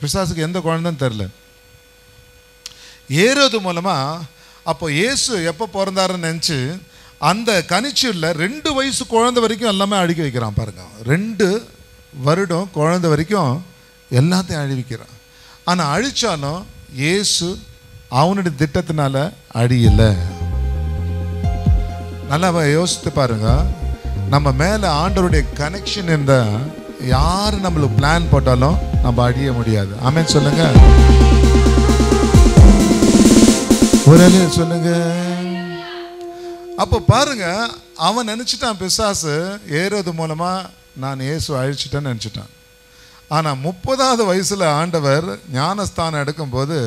பிசாசுக்கு எந்த குழந்தைன்னு தெரில. ஏரோது மூலமாக அப்போ இயேசு எப்போ பிறந்தாருன்னு நினச்சி அந்த கனிச்சூரில் 2 வயசு குழந்தை வரைக்கும் எல்லாமே அழிக்க வைக்கிறான் பாருங்க. 2 வருடம் குழந்தை வரைக்கும் எல்லாத்தையும் அழிவிக்கிறான். ஆனால் அழித்தாலும் இயேசு அவனுடைய திட்டத்தினால அழியலை. நல்லா யோசித்து பாருங்க. நம்ம மேலே ஆண்டவருடைய கனெக்ஷன் இருந்தால் யார் நம்மளுக்கு பிளான் போட்டாலும் நம்ம அழிய முடியாது. ஆமென் சொல்லுங்க, ஒரு சொல்லுங்க. அப்போ பாருங்க, அவன் நினச்சிட்டான் பிசாசு ஏரோது மூலமாக நான் இயேசு அழிச்சிட்டேன்னு நினச்சிட்டான். ஆனால் 30வது வயசில் ஆண்டவர் ஞானஸ்தானம் எடுக்கும்போது,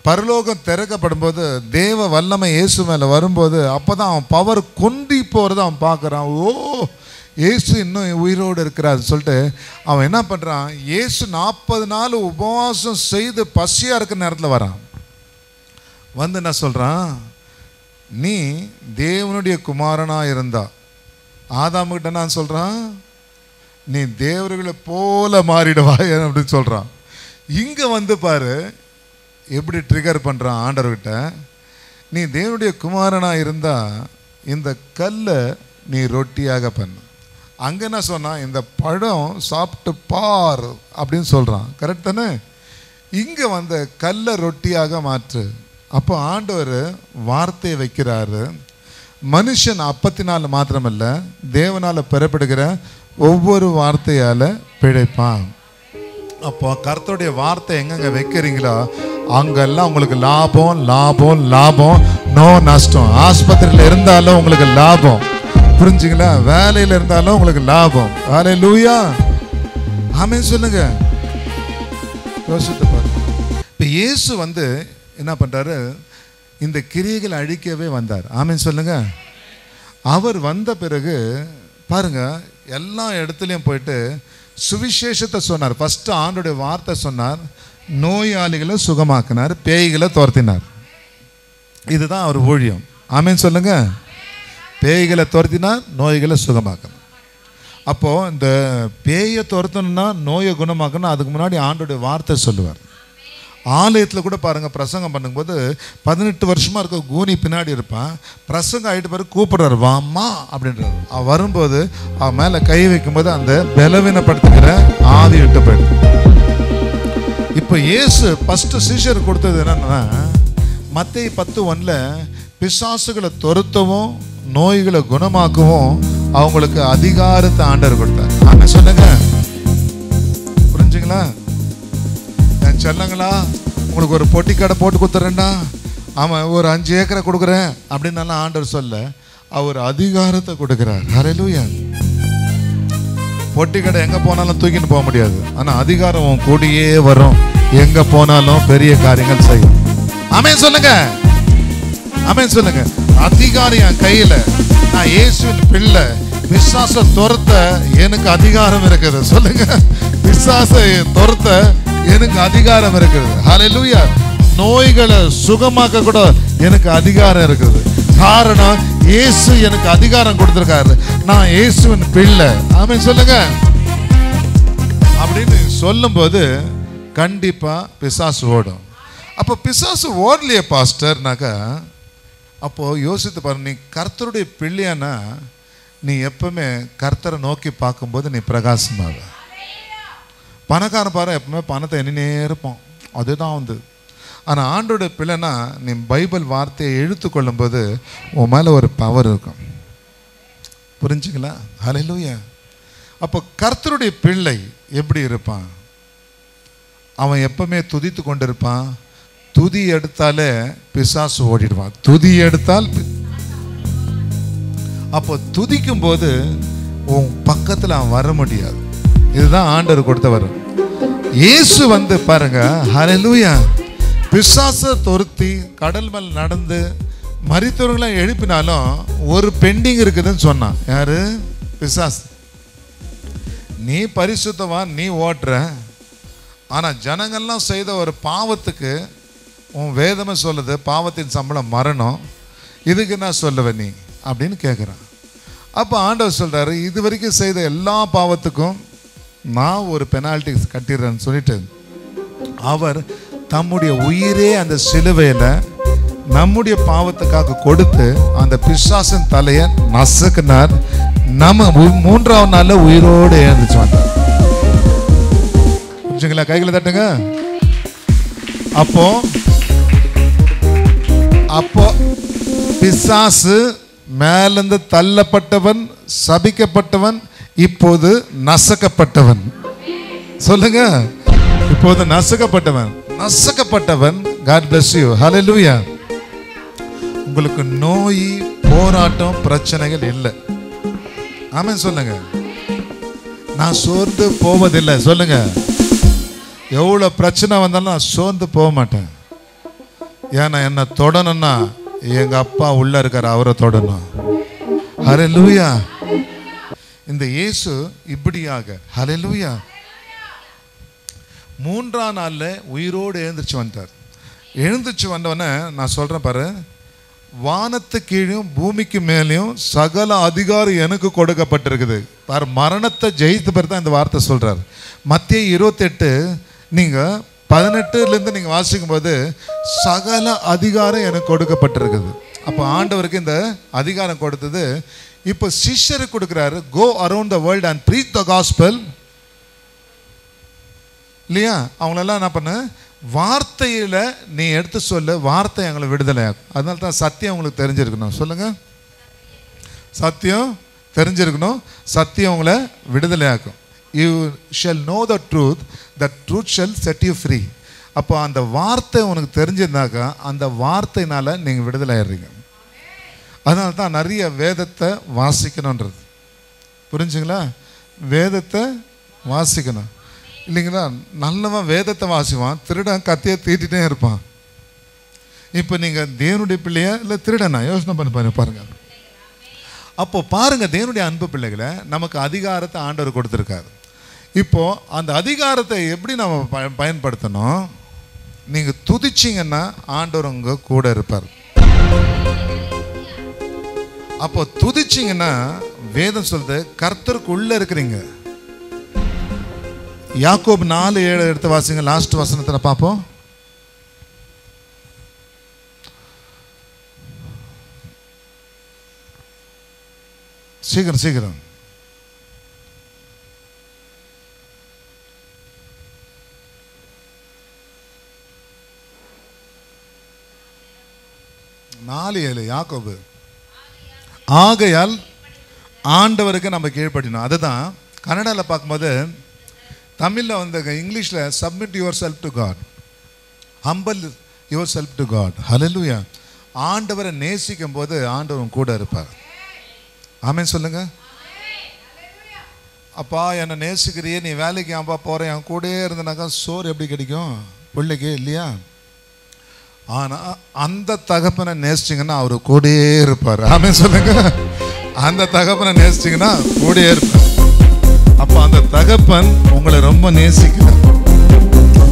பரலோகம் திறக்கப்படும் போது, தேவ வல்லமை இயேசு மேலே வரும்போது, அப்போ தான் அவன் பவர் கொண்டி போகிறத அவன் பார்க்குறான். ஓ, இயேசு இன்னும் உயிரோடு இருக்கிறாரு சொல்லிட்டு அவன் என்ன பண்ணுறான், இயேசு 40 நாள் உபவாசம் செய்து பசியாக இருக்கிற நேரத்தில் வரான். வந்து என்ன சொல்கிறான், நீ தேவனுடைய குமாரனாக இருந்தா, ஆதாமுகிட்ட நான் சொல்கிறான், நீ தேவர்களை போல மாறிடுவாய் அப்படின்னு சொல்கிறான். இங்கே வந்து பாரு எப்படி ட்ரிகர் பண்ணுறான் ஆண்டவர்கிட்ட. நீ தேவனுடைய குமாரனாக இருந்தால் இந்த கல்லை நீ ரொட்டியாக பண்ணு. அங்கே என்ன சொன்னான், இந்த பழம் சாப்பிட்டு பார் அப்படின்னு சொல்கிறான். கரெக்ட் தானே? இங்கே வந்த கல்லை ரொட்டியாக மாற்று. அப்போ ஆண்டவர் வார்த்தையை வைக்கிறாரு. மனுஷன் அப்பத்தினால் மாத்திரமல்ல, தேவனால் பெறப்படுகிற ஒவ்வொரு வார்த்தையால் பிழைப்பான். அப்போ கர்த்தருடைய வார்த்தை எங்கெங்கே வைக்கிறீங்களோ அங்கெல்லாம் உங்களுக்கு லாபம் லாபம் லாபம், நோ நஷ்டம். ஆஸ்பத்திரியில் இருந்தாலும் உங்களுக்கு லாபம், புரிஞ்சுங்களா? வேலையில் இருந்தாலும் உங்களுக்கு லாபம். ஹல்லேலூயா, ஆமென் சொல்லுங்க. யோசித்து பாருங்க. இப்போ இயேசு வந்து என்ன பண்ணுறாரு, இந்த கிரியைகள் அழிக்கவே வந்தார். ஆமென் சொல்லுங்க. அவர் வந்த பிறகு பாருங்க, எல்லா இடத்துலையும் போயிட்டு சுவிசேஷத்தை சொன்னார். ஃபஸ்ட்டு ஆண்டோடைய வார்த்தை சொன்னார், நோயாளிகளை சுகமாக்கினார், பேய்களை துரத்தினார். இதுதான் அவர் ஊழியம். ஆமென் சொல்லுங்க. பேய்களை துரத்தினார், நோய்களை சுகமாக்கணும். அப்போது இந்த பேயை துரத்தணும்னா, நோயை குணமாக்கணும், அதுக்கு முன்னாடி ஆண்டோடைய வார்த்தை சொல்லுவார். ஆலயத்தில் கூட பாருங்கள், பிரசங்கம் பண்ணும்போது 18 வருஷமாக இருக்க கூனி பின்னாடி இருப்பான். பிரசங்கம் ஆகிட்டு பிறகு கூப்பிட்றாரு, வாம்மா அப்படின்றாரு. அவன் வரும்போது அவன் மேலே கை வைக்கும்போது அந்த பலவீனப்படுத்துகிற ஆவி விட்டு போயிடுது. இப்போ இயேசு ஃபஸ்ட்டு சீஷர் கொடுத்தது என்னன்னா, மத்தேயு 10:1 பிசாசுகளை துரத்தவும் நோய்களை குணமாக்கவும் அவங்களுக்கு அதிகாரத்தை ஆண்டவர் கொடுத்தார். ஆமென் சொல்லுங்க. புரிஞ்சுங்களா? செல்லங்களா, உங்களுக்கு ஒரு பொட்டி கடை போட்டு கொடுத்துறேன்டா, ஆமாம் ஒரு 5 ஏக்கரை கொடுக்குறேன் அப்படின்னு ஆண்டவர் சொல்ல, அவர் அதிகாரத்தை கொடுக்குறார். ஹல்லேலூயா. பொட்டி கடை எங்கே போனாலும் தூக்கின்னு போக முடியாது, ஆனால் அதிகாரம் உன் கூடியே வரும், எங்கே போனாலும் பெரிய காரியங்கள் செய்யும். ஆமென் சொல்லுங்க, ஆமென் சொல்லுங்க. அதிகாரம் என் கையில், நான் இயேசுவின் பிள்ளை, பிசாசை துரத்த எனக்கு அதிகாரம் இருக்குது. சொல்லுங்க, பிசாசை துரத்த எனக்கு அதிகாரம் இருக்குது. ஹல்லேலூயா. நோய்களை சுகமாக்க கூட எனக்கு அதிகாரம் இருக்குது. காரணம், இயேசு எனக்கு அதிகாரம் கொடுத்திருக்காரு. நான் இயேசுவின் பிள்ளை. ஆமென் சொல்லுங்க. அப்படின்னு சொல்லும்போது கண்டிப்பா பிசாசு ஓடும். அப்போ பிசாசு ஓடலையே பாஸ்டர்னாக்கா, அப்போ யோசித்து பாருங்க, நீ கர்த்தருடைய பிள்ளையானா நீ எப்பவுமே கர்த்தரை நோக்கி பார்க்கும்போது நீ பிரகாசமாக. பணக்காரன் பாரு எப்பவுமே பணத்தை எண்ணினே இருப்போம், அதுதான் வந்து. ஆனால் ஆண்டோடைய பிள்ளைனா நீ பைபிள் வார்த்தையை எழுத்துக்கொள்ளும் போது உன் மேலே ஒரு பவர் இருக்கும். புரிஞ்சுங்களா? ஹல்லேலூயா. அப்போ கர்த்தருடைய பிள்ளை எப்படி இருப்பான்? அவன் எப்பவுமே துதித்து கொண்டிருப்பான். துதி எடுத்தாலே பிசாசு ஓடிடுவான். துதி எடுத்தால் அப்போ துதிக்கும் போது உன் பக்கத்தில் அவன் வர முடியாது. இதுதான் ஆண்டவர் கொடுத்த வரும். இயேசு வந்து பாருங்க, ஹல்லேலூயா, பிசாசை துரத்தி கடல் மேல் நடந்து மரித்தவர்களை எழுப்பினாலும் ஒரு பெண்டிங் இருக்குதுன்னு சொன்னான். யாரு? பிசாசு. நீ பரிசுத்தவான், நீ ஓட்டுற, ஆனால் ஜனங்கள்லாம் செய்த ஒரு பாவத்துக்கு உன் வேதமே சொல்லுது பாவத்தின் சம்பளம் மரணம், இதுக்கு என்ன சொல்லுவ நீ அப்படின்னு கேட்குறான். அப்போ ஆண்டவர் சொல்கிறாரு, இது வரைக்கும் செய்த எல்லா பாவத்துக்கும் நான் ஒரு பெனால்ட்டி கட்டிடுறேன்னு சொல்லிட்டு அவர் தம்முடைய உயிரே அந்த சிலுவையில் நம்முடைய பாவத்துக்காக கொடுத்து அந்த பிசாசின் தலையை நசுக்கினார். நம்ம 3ஆவது நாளில் உயிரோடு எழுந்துச்சு வந்தார். புரிஞ்சுங்களா? கைகளை தட்டுங்க. அப்போ பிசாசு மேலிருந்து தள்ளப்பட்டவன், சபிக்கப்பட்டவன், இப்போது நசுக்கப்பட்டவன். சொல்லுங்க, இப்போது நசுக்கப்பட்டவன். God bless you. Hallelujah. உங்களுக்கு நோய், போராட்டம், பிரச்சனைகள் இல்லை. ஆமென் சொல்லுங்க. நான் சோர்ந்து போவதில்லை. சொல்லுங்க, எவ்வளோ பிரச்சனை வந்தாலும் நான் சோர்ந்து போக மாட்டேன். ஏன்னா என்னை தொடணும்னா எங்க அப்பா உள்ள இருக்கார், அவரை தொடணும். ஹல்லேலூயா. இந்த இயேசு இப்படியாக ஹல்லேலூயா 3ஆம் நாளில் உயிரோடு எழுந்திரிச்சு வந்தார். எழுந்திரிச்சு வந்தவொடனே நான் சொல்கிறேன் பாரு, வானத்து கீழும் பூமிக்கு மேலேயும் சகல அதிகாரம் எனக்கு கொடுக்கப்பட்டிருக்குது பாரு. மரணத்தை ஜெயித்த பிறகு தான் இந்த வார்த்தை சொல்கிறார். மத்தேயு 28 நீங்கள் 18லேருந்து நீங்கள் வாசிக்கும் போது சகல அதிகாரம் எனக்கு கொடுக்கப்பட்டிருக்குது. அப்போ ஆண்டவருக்கு இந்த அதிகாரம் கொடுத்தது. இப்போ சிஷ்யருக்கு கொடுக்குறாரு, go around the world and preach the gospel. இல்லையா? அவங்களெல்லாம் என்ன பண்ண, வார்த்தையில் நீ எடுத்து சொல்ல, வார்த்தை எங்களை விடுதலையாகும். அதனால தான் சத்தியம் உங்களுக்கு தெரிஞ்சிருக்கணும். சொல்லுங்க, சத்தியம் தெரிஞ்சிருக்கணும். சத்தியம் உங்களை விடுதலையாக்கும். You shall know the truth shall set you free. அப்போ அந்த வார்த்தை உனக்கு தெரிஞ்சிருந்தாக்கா அந்த வார்த்தையினால் நீங்கள் விடுதலை ஆயிடுறீங்க. அதனால தான் நிறைய வேதத்தை வாசிக்கணுன்றது. புரிஞ்சுங்களா? வேதத்தை வாசிக்கணும். இல்லைங்களா? நல்லவன் வேதத்தை வாசிவான், திருடன் கத்தியை தீட்டிகிட்டே இருப்பான். இப்போ நீங்கள் தேவனுடைய பிள்ளையா இல்லை திருடனா? யோசனை பண்ணி பாருங்க. அப்போ பாருங்க, தேவனுடைய அன்பு பிள்ளைகளை நமக்கு அதிகாரத்தை ஆண்டவர் கொடுத்துருக்காரு. இப்போ அந்த அதிகாரத்தை எப்படி நம்ம பயன்படுத்தணும்? நீங்கள் துதிச்சிங்கன்னா ஆண்டவர் உங்க கூட இருப்பார். அப்போ துதிச்சிங்கன்னா வேதம் சொல்றது கர்த்தருக்கு உள்ள இருக்கிறீங்க. யாக்கோபு 4:7 எடுத்து வாசிங்க. லாஸ்ட் வசனத்தில் பார்ப்போம். சீக்கிரம் 4:7 யாக்கோபு. ஆகையால் ஆண்டவருக்கு நம்ம கீழ்ப்படினோம். அதுதான் கன்னடாவில் பார்க்கும்போது, தமிழில் வந்து இங்கிலீஷில் submit yourself to God, humble yourself to God. Hallelujah. ஆண்டவரை நேசிக்கும் போது ஆண்டவரும் கூட இருப்பார். ஆமென் சொல்லுங்க. அப்பா என்னை நேசிக்கிறியே, நீ வேலைக்கு ஏன்பா போகிறேன், என் கூடயே இருந்தனாக்கா சோறு எப்படி கிடைக்கும் பிள்ளைக்கு? இல்லையா? ஆனால் அந்த தகப்பனை நேசிச்சிங்கன்னா அவர் கூடயே இருப்பார். ஆமென் சொல்லுங்க. அந்த தகப்பனை நேசிச்சிங்கன்னா கூடயே இருப்பார். அப்போ அந்த தகப்பன் உங்களை ரொம்ப நேசிக்கிறார்.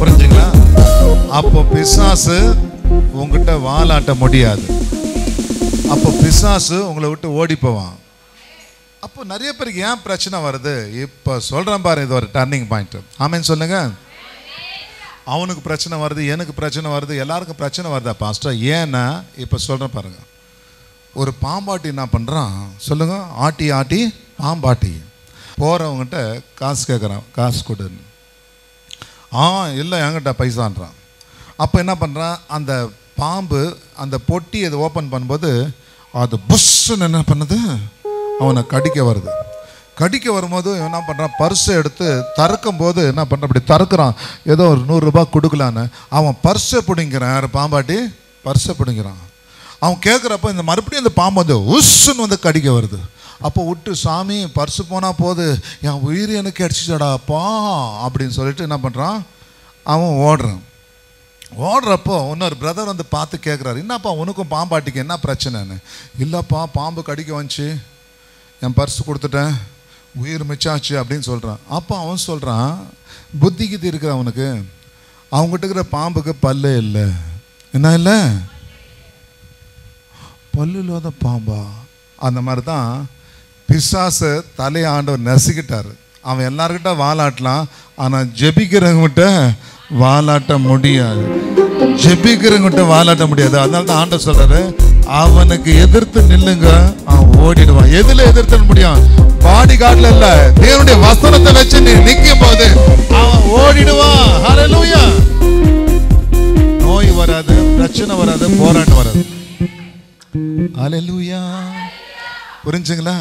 புரிஞ்சுங்களா? அப்போ பிசாசு உங்ககிட்ட வாலாட்ட முடியாது. அப்போ பிசாசு உங்களை விட்டு ஓடி போவான். அப்போ நிறைய பேருக்கு ஏன் பிரச்சனை வருது? இப்போ சொல்கிறேன் பாரு, இது ஒரு டர்னிங் பாயிண்ட். ஆமென் சொல்லுங்க. அவனுக்கு பிரச்சனை வருது, எனக்கு பிரச்சனை வருது, எல்லாருக்கும் பிரச்சனை வருதா பாஸ்டர்? ஏன்னா இப்போ சொல்கிறேன் பாருங்க, ஒரு பாம்பாட்டி என்ன பண்ணுறான் சொல்லுங்க, ஆட்டி பாம்பாட்டி போகிறவங்ககிட்ட காசு கேட்குறான், காசு கொடுன்னு. இல்லை என்கிட்ட பைசான்றான். அப்போ என்ன பண்ணுறான், அந்த பாம்பு அந்த பொட்டி அதை ஓப்பன் பண்ணும்போது அது புஷ்ஷுன்னு என்ன பண்ணுது, அவனை கடிக்க வருது. கடிக்க வரும்போது என்ன பண்ணுறான், பர்ஸை எடுத்து திறக்கும் போது என்ன பண்ணுறான், அப்படி திறக்கிறான், ஏதோ ஒரு 100 ரூபாய் கொடுக்கலான்னு. அவன் பர்ஸை பிடிங்கிறான். யார்? பாம்பாட்டி பர்ஸை பிடிங்கிறான். அவன் கேட்குறப்ப இந்த மறுபடியும் அந்த பாம்பு வந்து உஸ்ஸுன்னு வந்து கடிக்க வருது. அப்போ விட்டு, சாமி பர்ஸு போனால் போது, என் உயிர் எனக்கு அடிச்சிச்சாடாப்பா அப்படின்னு சொல்லிட்டு என்ன பண்ணுறான், அவன் ஓடுறான். ஓடுறப்போ இன்னொரு பிரதர் வந்து பார்த்து கேட்குறாரு, என்னப்பா உனக்கும் பாம்பாட்டிக்கு என்ன பிரச்சனைன்னு. இல்லைப்பா பாம்பு கடிக்க வந்துச்சு, என் பர்ஸு கொடுத்துட்டேன், உயிர் மிச்சாச்சு அப்படின்னு சொல்கிறான். அப்போ அவன் சொல்கிறான், புத்திக்கு இருக்கிற அவனுக்கு, அவங்ககிட்ட இருக்கிற பாம்புக்கு பல்லே இல்லை. என்ன இல்லை? பல்லு இல்லாத பாம்பா? அந்த மாதிரி தான் பிசாசு தலையை ஆண்டவர் நசுக்கிட்டாரு. அவன் எல்லார்கிட்ட வாலாட்டலாம், ஆனால் ஜெபிக்கிறவங்கிட்ட வாலாட்ட முடியாது. ஜெபிக்கிறவங்கிட்ட வாலாட்ட முடியாது. அதனால தான் ஆண்டவர் சொல்றாரு, அவனுக்கு எதிர்த்து நில்லுங்க, அவன் ஓடிடுவான். எதுல எதிர்த்து முடியும்? பாடி கார்டுல இல்ல, தேவனுடைய வசனத்தை வச்சு நீ நிக்கும் போது அவன் ஓடிடுவான். ஹல்லேலூயா. நோய் வராது, பிரச்சனை வராது, போராட்டம் வராது. ஹல்லேலூயா. புரிஞ்சுங்களா?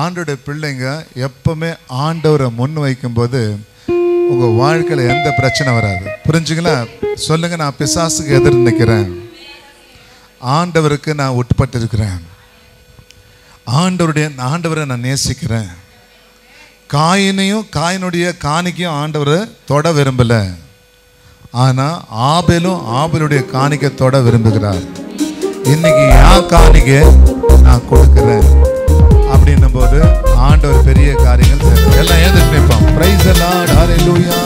ஆண்டோடைய பிள்ளைங்க எப்பவுமே ஆண்டவரை முன் வைக்கும் போது உங்க வாழ்க்கையில எந்த பிரச்சனை வராது. புரிஞ்சுங்களா? சொல்லுங்க, நான் பிசாசுக்கு எதிர் நிற்கிறேன், ஆண்டவருக்கு நான் உட்பட்டு இருக்கிறேன், ஆண்டவரை நான் நேசிக்கிறேன். காயினுடைய காணிக்கையும் ஆண்டவரை தொட விரும்பல, ஆனா ஆபேலுடைய காணிக்கை தொட விரும்புகிறார். இன்னைக்கு என் காணிக்கை நான் கொடுக்கிறேன் அப்படின்னும் போது ஆண்டவர் பெரிய காரியங்கள் செய்வார். எல்லாம் ஏன் நினைப்பான்? Praise the Lord. ஹல்லேலூயா.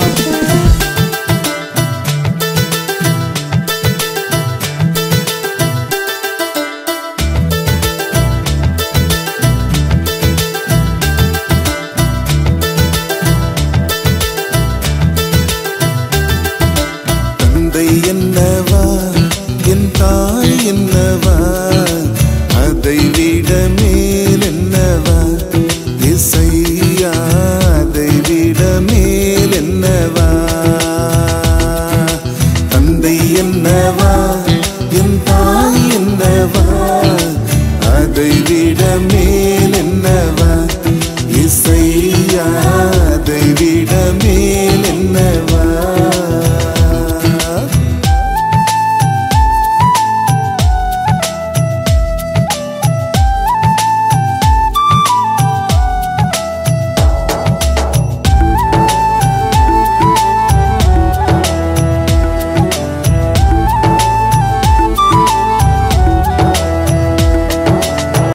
தந்தை என்னவா, என் தாய் என்னவா, அதை விட மேல் என்னவா, இசையா அதை விட மேல் என்னவா. தந்தை என்னவா,